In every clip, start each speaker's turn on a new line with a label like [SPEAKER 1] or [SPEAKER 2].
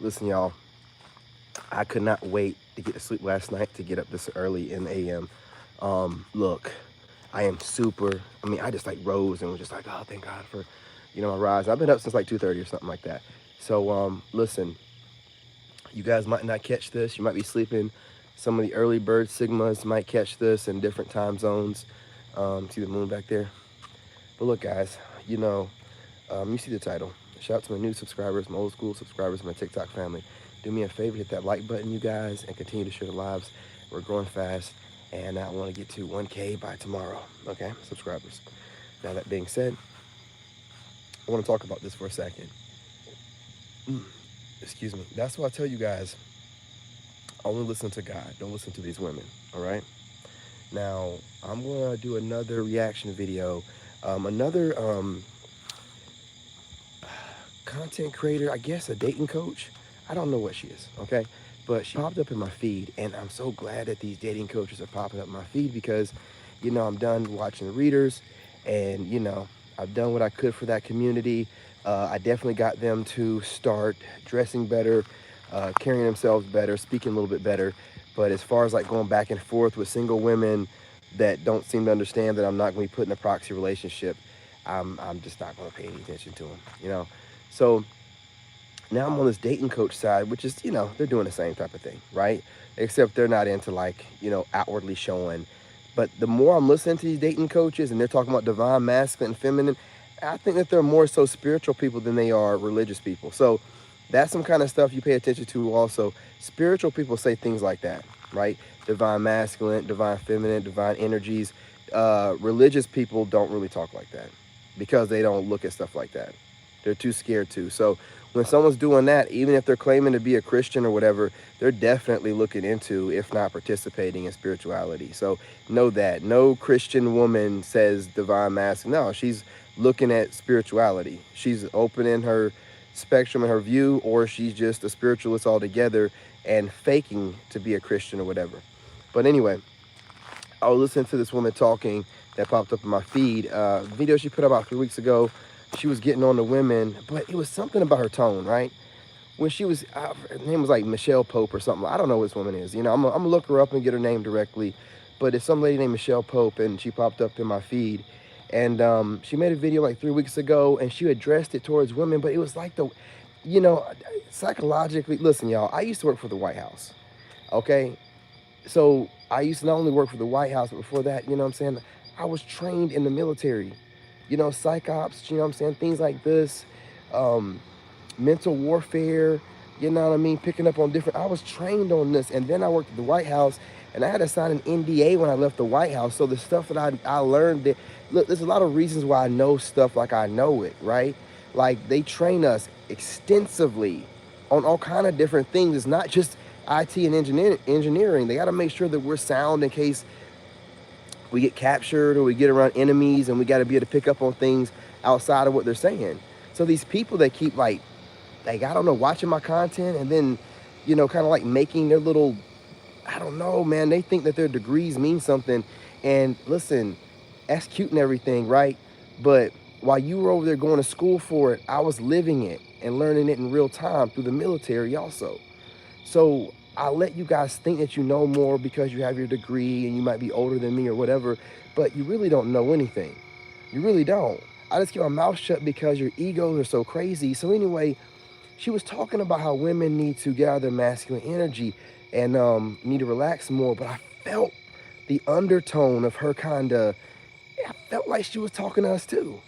[SPEAKER 1] Listen, y'all, I could not wait to get to sleep last night to get up this early in the AM. Look, I am super, I just like rose and was just like, oh, thank God for, my rise. I've been up since like 2:30 or something like that. So, listen, you guys might not catch this. You might be sleeping. Some of the early bird Sigmas might catch this in different time zones. See the moon back there? But look, guys, you know, you see the title. Shout out to my new subscribers, my old school subscribers, my TikTok family. Do me a favor, hit that like button, you guys, and continue to share the lives. We're growing fast, and I want to get to 1K by tomorrow, okay, subscribers. Now, that being said, I want to talk about this for a second. Excuse me. That's why I tell you guys, only listen to God. Don't listen to these women, all right? Now, I'm going to do another reaction video. Another content creator, I guess a dating coach. I don't know what she is, okay? But she popped up in my feed, and I'm so glad that these dating coaches are popping up in my feed because, I'm done watching the readers, and, I've done what I could for that community. I definitely got them to start dressing better, carrying themselves better, speaking a little bit better. But as far as like going back and forth with single women that don't seem to understand that I'm not going to be put in a proxy relationship, I'm just not going to pay any attention to them. So now I'm on this dating coach side, which is, they're doing the same type of thing, right? Except they're not into like, outwardly showing. But the more I'm listening to these dating coaches and they're talking about divine, masculine, and feminine, I think that they're more so spiritual people than they are religious people. So that's some kind of stuff you pay attention to also. Spiritual people say things like that, right? Divine masculine, divine feminine, divine energies. Religious people don't really talk like that because they don't look at stuff like that. They're too scared to. So when someone's doing that, even if they're claiming to be a Christian or whatever, they're definitely looking into, if not participating in spirituality. So know that. No Christian woman says divine masculine. No, she's looking at spirituality. She's opening her spectrum and her view, or she's just a spiritualist altogether and faking to be a Christian or whatever. But anyway, I was listening to this woman talking that popped up in my feed. Video she put up about 3 weeks ago. She was getting on the women, but it was something about her tone, right? When she was, her name was like Michelle Pope or something. I don't know what this woman is. I'm gonna look her up and get her name directly. But it's some lady named Michelle Pope, and she popped up in my feed. And she made a video like 3 weeks ago, and she addressed it towards women, but it was like you know, psychologically, listen, y'all, I used to work for the White House, okay? So I used to not only work for the White House, but before that, what I'm saying, I was trained in the military, psych ops, what I'm saying, things like this, mental warfare, picking up on different, I was trained on this. And then I worked at the White House, and I had to sign an NDA when I left the White House. So the stuff that I learned, that, look, there's a lot of reasons why I know stuff like I know it, right? Like they train us extensively on all kind of different things. It's not just IT and engineering. They got to make sure that we're sound in case we get captured or we get around enemies, and we got to be able to pick up on things outside of what they're saying. So these people that keep like I don't know, watching my content and then, kind of like making their little, I don't know, man, they think that their degrees mean something. And listen, that's cute and everything, right? But while you were over there going to school for it, I was living it and learning it in real time through the military also. So I'll let you guys think that you know more because you have your degree and you might be older than me or whatever, but you really don't know anything. You really don't. I just keep my mouth shut because your egos are so crazy. So anyway, she was talking about how women need to get out of their masculine energy and need to relax more. But I felt the undertone of her kind of, I felt like she was talking to us too.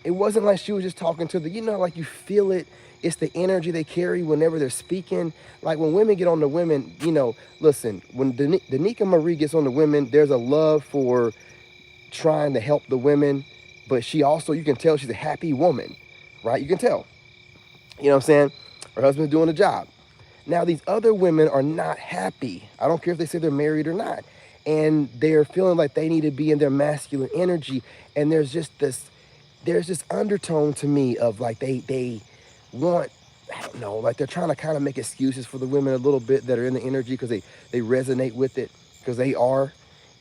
[SPEAKER 1] It wasn't like she was just talking to the, like you feel it. It's the energy they carry whenever they're speaking. Like when women get on the women, listen, when Danica Marie gets on the women, there's a love for trying to help the women. But she also, you can tell she's a happy woman, right? You can tell. You know what I'm saying? Her husband's doing a job. Now, these other women are not happy. I don't care if they say they're married or not. And they're feeling like they need to be in their masculine energy. And there's this undertone to me of like they want, I don't know, like they're trying to kind of make excuses for the women a little bit that are in the energy because they resonate with it, because they are.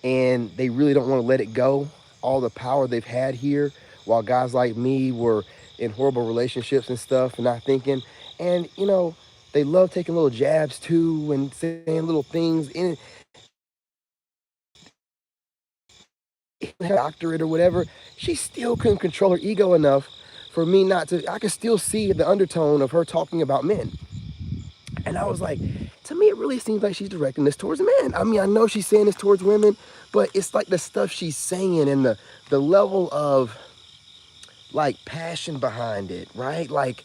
[SPEAKER 1] And they really don't want to let it go. All the power they've had here while guys like me were in horrible relationships and stuff and not thinking. And, They love taking little jabs too and saying little things in doctorate or whatever. She still couldn't control her ego enough for me not to. I could still see the undertone of her talking about men. And I was like, to me, it really seems like she's directing this towards men. I mean, I know she's saying this towards women, but it's like the stuff she's saying and the level of like passion behind it, right? Like,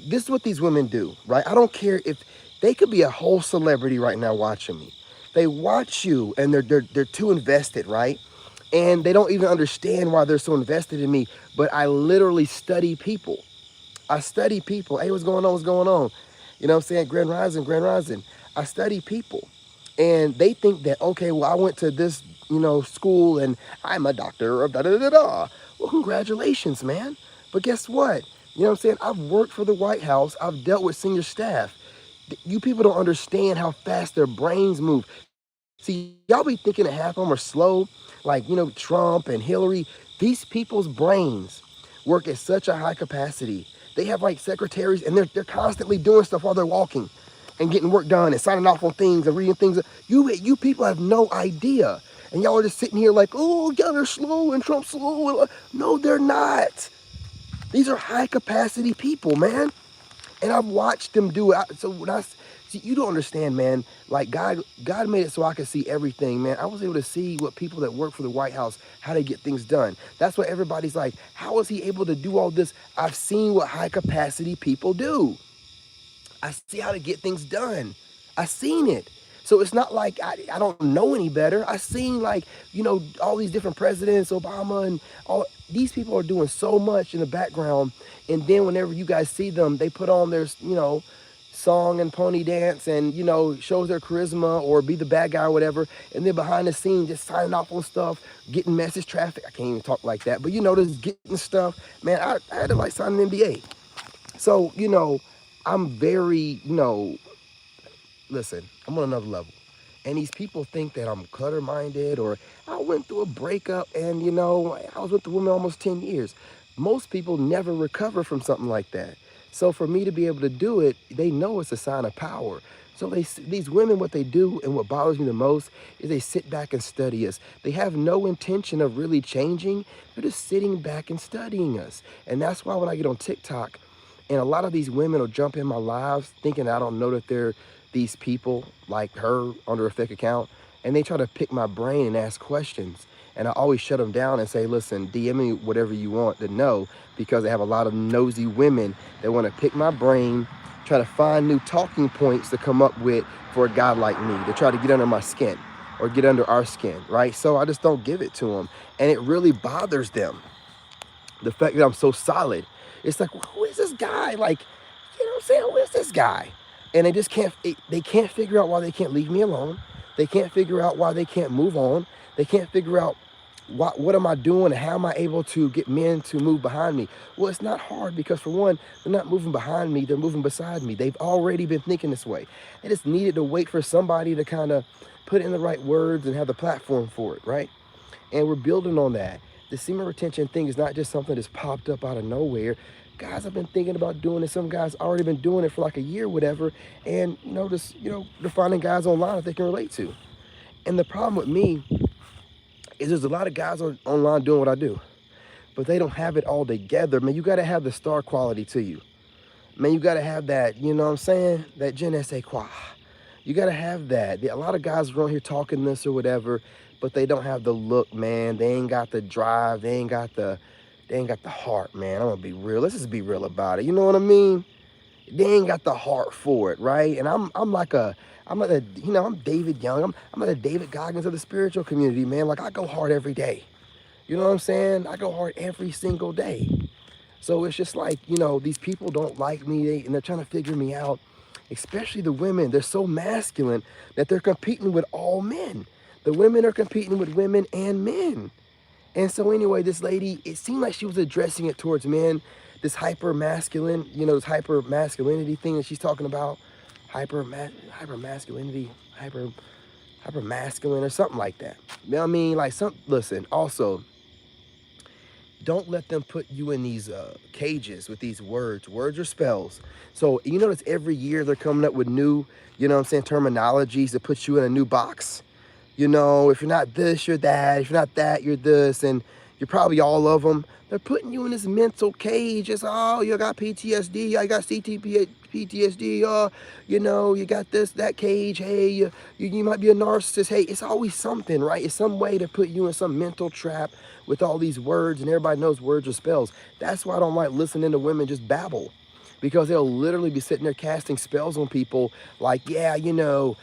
[SPEAKER 1] this is what these women do, right? I don't care if they could be a whole celebrity right now watching me. They watch you and they're too invested, right? And they don't even understand why they're so invested in me. But I literally study people. I study people. Hey, what's going on? What's going on? You know what I'm saying? Grand Rising, Grand Rising. I study people. And they think that, okay, well, I went to this, school and I'm a doctor of da da da da. Well, congratulations, man. But guess what? You know what I'm saying? I've worked for the White House. I've dealt with senior staff. You people don't understand how fast their brains move. See, y'all be thinking that half of them are slow, like, Trump and Hillary. These people's brains work at such a high capacity. They have like secretaries and they're constantly doing stuff while they're walking and getting work done and signing off on things and reading things. You people have no idea. And y'all are just sitting here like, oh, yeah, they're slow and Trump's slow. No, they're not. These are high capacity people, man. And I've watched them do it. So when I see, you don't understand, man. Like God made it so I could see everything, man. I was able to see what people that work for the White House, how they get things done. That's why everybody's like, how is he able to do all this? I've seen what high capacity people do. I see how to get things done. I seen it. So it's not like I don't know any better. I seen like, all these different presidents, Obama and all these people are doing so much in the background. And then whenever you guys see them, they put on their, song and pony dance and, shows their charisma or be the bad guy or whatever. And then behind the scenes, just signing off on stuff, getting message traffic. I can't even talk like that, but just getting stuff. Man, I had to like sign an NDA. So, I'm very, listen, I'm on another level. And these people think that I'm clutter minded or I went through a breakup and, I was with the woman almost 10 years. Most people never recover from something like that. So for me to be able to do it, they know it's a sign of power. So these women, what they do and what bothers me the most is they sit back and study us. They have no intention of really changing. They're just sitting back and studying us. And that's why when I get on TikTok, and a lot of these women will jump in my lives thinking I don't know that they're these people like her under a fake account. And they try to pick my brain and ask questions. And I always shut them down and say, listen, DM me whatever you want to know because they have a lot of nosy women that want to pick my brain, try to find new talking points to come up with for a guy like me, to try to get under my skin or get under our skin, right? So I just don't give it to them. And it really bothers them. The fact that I'm so solid. It's like, who is this guy? Like, you know what I'm saying? Who is this guy? And they just can't, they can't figure out why they can't leave me alone. They can't figure out why they can't move on. They can't figure out what am I doing and how am I able to get men to move behind me? Well, it's not hard because for one, they're not moving behind me, they're moving beside me. They've already been thinking this way. They just needed to wait for somebody to kind of put in the right words and have the platform for it, right? And we're building on that. The semen retention thing is not just something that's popped up out of nowhere. Guys have been thinking about doing it. Some guys already been doing it for like a year, whatever. And they're finding guys online that they can relate to. And the problem with me is there's a lot of guys online doing what I do, but they don't have it all together. Man, you got to have the star quality to you. Man, you got to have that, you know what I'm saying? That je ne sais quoi. You got to have that. A lot of guys are on here talking this or whatever, but they don't have the look, man. They ain't got the drive. They ain't got the heart, man. I'm going to be real. Let's just be real about it. You know what I mean? They ain't got the heart for it, right? And I'm like I'm David Young. I'm like a David Goggins of the spiritual community, man. Like I go hard every day. You know what I'm saying? I go hard every single day. So it's just like, these people don't like me and they're trying to figure me out, especially the women. They're so masculine that they're competing with all men. The women are competing with women and men. And so anyway, this lady, it seemed like she was addressing it towards men, this hyper masculine, this hyper masculinity thing that she's talking about, hyper masculinity, hyper masculine or something like that. You know what I mean? Listen, also, don't let them put you in these cages with these words or spells. So you notice every year they're coming up with new, you know what I'm saying, terminologies that put you in a new box. You know, if you're not this, you're that. If you're not that, you're this. And you're probably all of them. They're putting you in this mental cage. It's, oh, you got PTSD. I got PTSD. You know, you got this, that cage. Hey, you might be a narcissist. Hey, it's always something, right? It's some way to put you in some mental trap with all these words, and everybody knows words or spells. That's why I don't like listening to women just babble, because they'll literally be sitting there casting spells on people like, yeah, you know,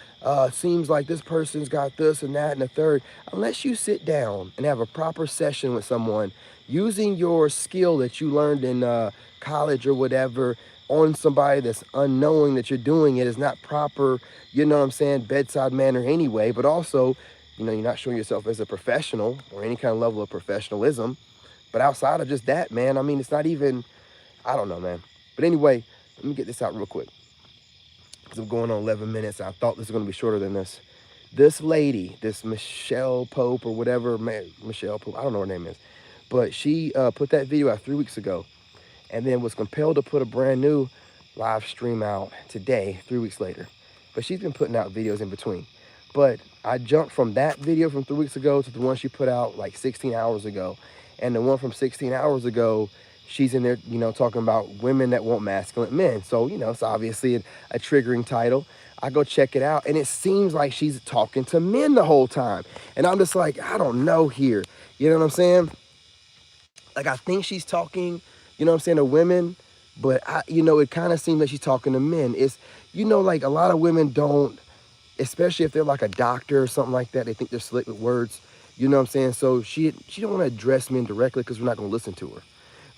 [SPEAKER 1] seems like this person's got this and that and the third. Unless you sit down and have a proper session with someone using your skill that you learned in college or whatever on somebody that's unknowing that you're doing it is not proper, you know what I'm saying, bedside manner anyway, but also, you know, you're not showing yourself as a professional or any kind of level of professionalism. But outside of just that, man, I mean, it's not even, I don't know, man. But anyway, let me get this out real quick because I'm going on 11 minutes. I thought this was going to be shorter than this. This lady, this Michelle Pope or whatever, Michelle Pope, I don't know what her name is, but she put that video out 3 weeks ago and then was compelled to put a brand new live stream out today, 3 weeks later. But she's been putting out videos in between. But I jumped from that video from 3 weeks ago to the one she put out like 16 hours ago. And the one from 16 hours ago, she's in there, you know, talking about women that want masculine men. So, you know, it's obviously a triggering title. I go check it out, and it seems like she's talking to men the whole time. And I'm just like, I don't know here. You know what I'm saying? Like, I think she's talking, you know what I'm saying, to women, but you know, it kind of seems like she's talking to men. It's, you know, like a lot of women don't, especially if they're like a doctor or something like that, they think they're slick with words. You know what I'm saying? So she don't want to address men directly because we're not going to listen to her,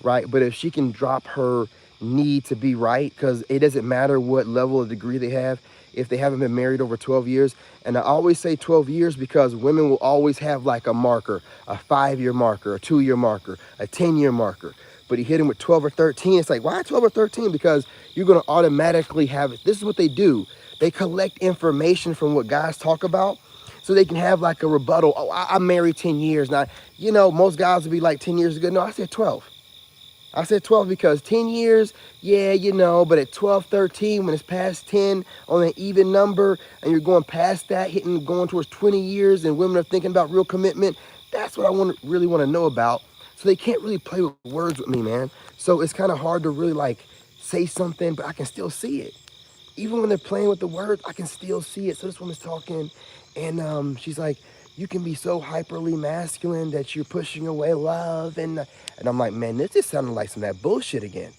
[SPEAKER 1] right? But if she can drop her need to be right, because it doesn't matter what level of degree they have, if they haven't been married over 12 years. And I always say 12 years because women will always have like a marker, a 5-year marker, a 2-year marker, a 10-year marker. But you hit them with 12 or 13, it's like, why 12 or 13? Because you're going to automatically have it. This is what they do. They collect information from what guys talk about so they can have like a rebuttal. Oh, I'm married 10 years. Now, you know, most guys would be like 10 years ago. No, I said 12. I said 12 because 10 years, yeah, you know, but at 12, 13, when it's past 10 on an even number and you're going past that, going towards 20 years and women are thinking about real commitment, that's what I really want to know about. So they can't really play with words with me, man. So it's kind of hard to really like say something, but I can still see it. Even when they're playing with the words, I can still see it. So this woman's talking, and she's like, "You can be so hyperly masculine that you're pushing away love," and I'm like, "Man, this is sounding like some of that bullshit again.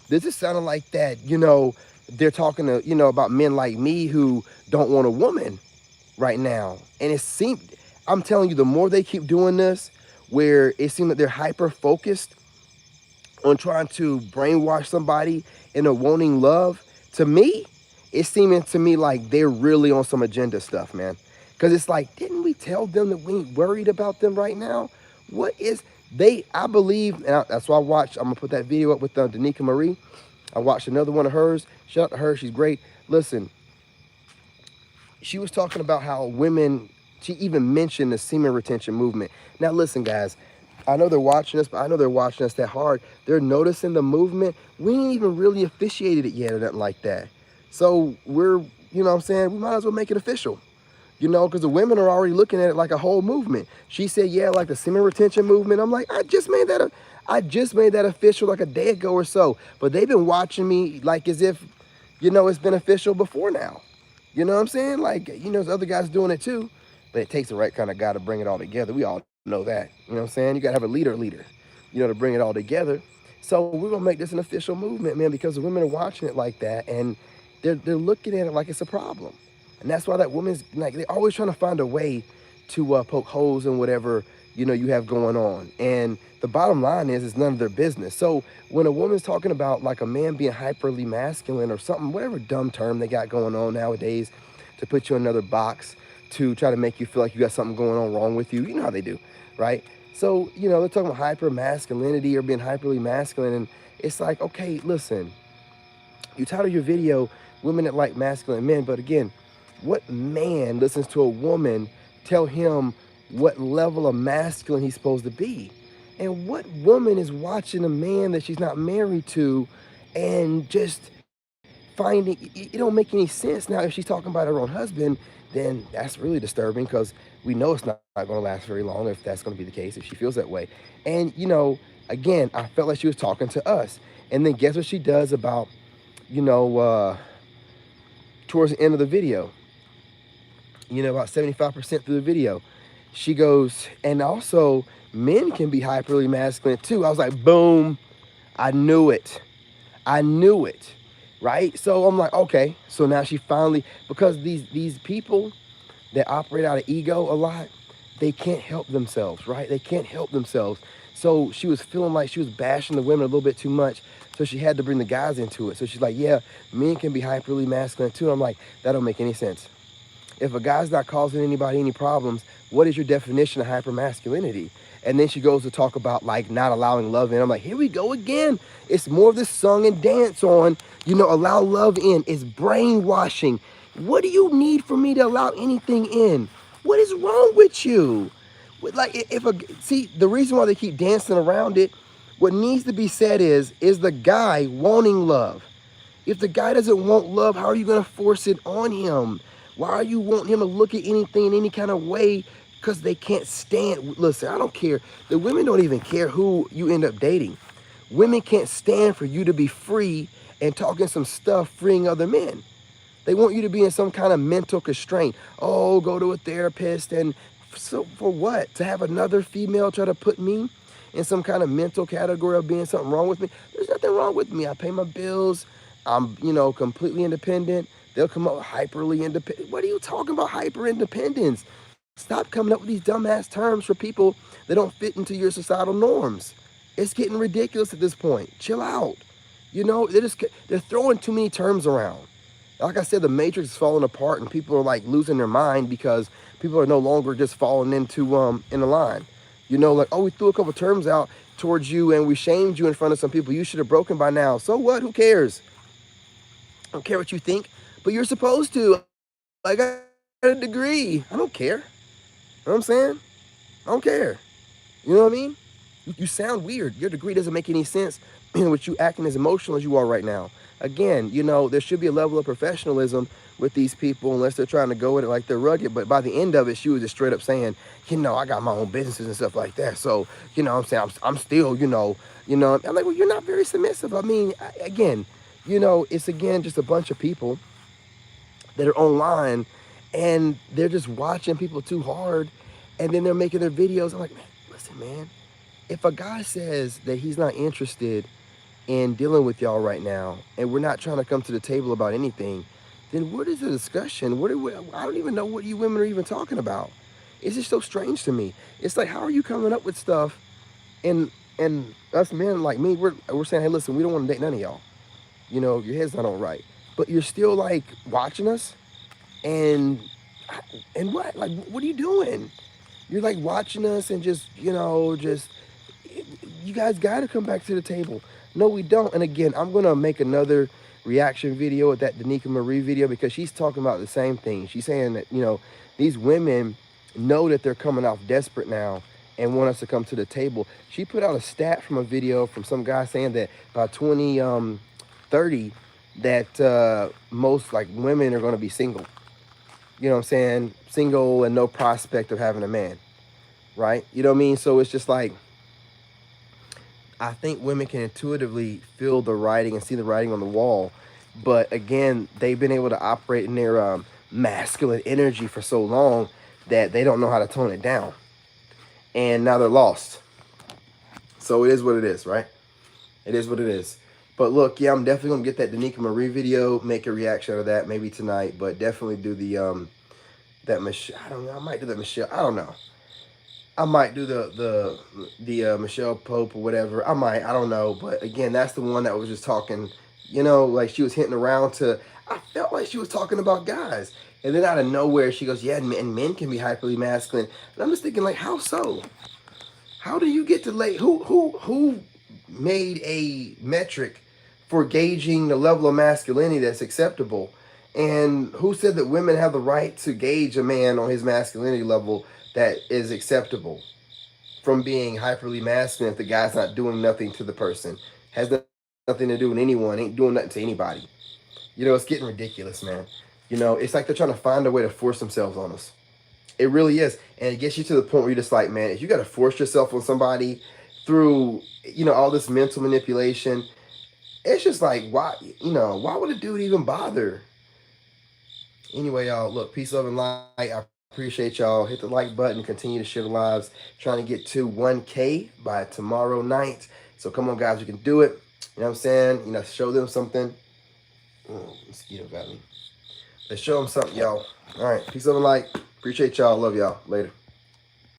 [SPEAKER 1] This is sounding like that, you know, they're talking to, you know, about men like me who don't want a woman right now." And it seemed, I'm telling you, the more they keep doing this, where it seems that they're hyper focused on trying to brainwash somebody into wanting love, to me, it's seeming to me like they're really on some agenda stuff, man. Because it's like, didn't we tell them that we ain't worried about them right now? What is, I believe, and that's why I'm going to put that video up with Danica Marie. I watched another one of hers. Shout out to her. She's great. Listen, she was talking about how women, she even mentioned the semen retention movement. Now, listen, guys, I know they're watching us, but I know they're watching us that hard. They're noticing the movement. We ain't even really officiated it yet or nothing like that. So we're, you know what I'm saying, we might as well make it official. You know, because the women are already looking at it like a whole movement. She said, yeah, like the semen retention movement. I'm like, I just made that official like a day ago or so. But they've been watching me like as if, you know, it's been official before now. You know what I'm saying? Like, you know, there's other guys doing it too. But it takes the right kind of guy to bring it all together. We all know that. You know what I'm saying? You got to have a leader, you know, to bring it all together. So we're going to make this an official movement, man, because the women are watching it like that. And they're looking at it like it's a problem. And that's why that woman's like, they're always trying to find a way to poke holes in whatever, you know, you have going on. And the bottom line is, it's none of their business. So when a woman's talking about like a man being hyperly masculine or something, whatever dumb term they got going on nowadays to put you in another box to try to make you feel like you got something going on wrong with you, you know how they do, right? So, you know, they're talking about hyper masculinity or being hyperly masculine. And it's like, okay, listen, you title your video Women That Like Masculine Men, but again, what man listens to a woman tell him what level of masculine he's supposed to be? And what woman is watching a man that she's not married to and just finding it don't make any sense? Now, if she's talking about her own husband, then that's really disturbing because we know it's not going to last very long if that's going to be the case, if she feels that way. And, again, I felt like she was talking to us. And then guess what she does about, you know, uh, towards the end of the video, about 75% through the video, she goes, and also men can be hyperly masculine too. I was like, boom, I knew it. I knew it. Right? So I'm like, okay. So now she finally, because these people that operate out of ego a lot, they can't help themselves, right? They can't help themselves. So she was feeling like she was bashing the women a little bit too much. So she had to bring the guys into it. So she's like, yeah, men can be hyperly masculine too. I'm like, that don't make any sense. If a guy's not causing anybody any problems, what is your definition of hypermasculinity? And then she goes to talk about like not allowing love in. I'm like, here we go again. It's more of this song and dance on, allow love in. It's brainwashing. What do you need for me to allow anything in? What is wrong with you? Like if a see the reason why they keep dancing around it, what needs to be said is the guy wanting love? If the guy doesn't want love, how are you going to force it on him? Why are you wanting him to look at anything in any kind of way? Because they can't stand. Listen, I don't care. The women don't even care who you end up dating. Women can't stand for you to be free and talking some stuff freeing other men. They want you to be in some kind of mental constraint. Oh, go to a therapist. And so for what? To have another female try to put me in some kind of mental category of being something wrong with me? There's nothing wrong with me. I pay my bills. I'm, completely independent. They'll come up with hyperly independent. What are you talking about, hyper independence? Stop coming up with these dumbass terms for people that don't fit into your societal norms. It's getting ridiculous at this point. Chill out. They're throwing too many terms around. Like I said, the matrix is falling apart and people are like losing their mind because people are no longer just falling into in the line. Like, oh, we threw a couple terms out towards you and we shamed you in front of some people. You should have broken by now. So what? Who cares? I don't care what you think, but you're supposed to. I got a degree. I don't care. You know what I'm saying? I don't care. You know what I mean? You sound weird. Your degree doesn't make any sense with you acting as emotional as you are right now. Again, there should be a level of professionalism with these people unless they're trying to go with it like they're rugged. But by the end of it, she was just straight up saying, I got my own businesses and stuff like that. So, what I'm saying, I'm still, I'm like, well, you're not very submissive. I mean, again, it's again just a bunch of people that are online and they're just watching people too hard and then they're making their videos. I'm like, man, listen, man, if a guy says that he's not interested in dealing with y'all right now and we're not trying to come to the table about anything, then what is the discussion? I don't even know what you women are even talking about. It's just so strange to me. It's like, how are you coming up with stuff and us men like me, we're saying, hey, listen, we don't want to date none of y'all. Your head's not on right. But you're still like watching us and what? Like, what are you doing? You're like watching us and just, you guys got to come back to the table. No, we don't. And again, I'm going to make another reaction video with that Danica Marie video because she's talking about the same thing. She's saying that, these women know that they're coming off desperate now and want us to come to the table. She put out a stat from a video from some guy saying that by 2030 that most like women are going to be single. You know what I'm saying? Single and no prospect of having a man, right? You know what I mean? So it's just like, I think women can intuitively feel the writing and see the writing on the wall. But again, they've been able to operate in their masculine energy for so long that they don't know how to tone it down. And now they're lost. So it is what it is, right? It is what it is. But look, yeah, I'm definitely going to get that Danica Marie video, make a reaction out of that maybe tonight. But definitely do the, that Michelle, I don't know, I might do that Michelle, I don't know. I might do the Michelle Pope or whatever. I don't know. But again, that's the one that was just talking, like she was hinting around to, I felt like she was talking about guys. And then out of nowhere, she goes, yeah, and men can be hyperly masculine. And I'm just thinking, like, how so? How do you get to who made a metric for gauging the level of masculinity that's acceptable? And who said that women have the right to gauge a man on his masculinity level that is acceptable? from being hyperly masculine if the guy's not doing nothing to the person, has nothing to do with anyone, ain't doing nothing to anybody. It's getting ridiculous, man. It's like they're trying to find a way to force themselves on us. It really is. And it gets you to the point where you're just like, man, if you got to force yourself on somebody through, all this mental manipulation, it's just like, why, why would a dude even bother? Anyway, y'all, look, peace, love, and light. I appreciate y'all. Hit the like button, continue to share the lives. Trying to get to 1K by tomorrow night. So come on, guys, we can do it. You know what I'm saying? Show them something. Oh, mosquito got me. Let's show them something, y'all. All right, peace, love, and light. Appreciate y'all. Love y'all. Later.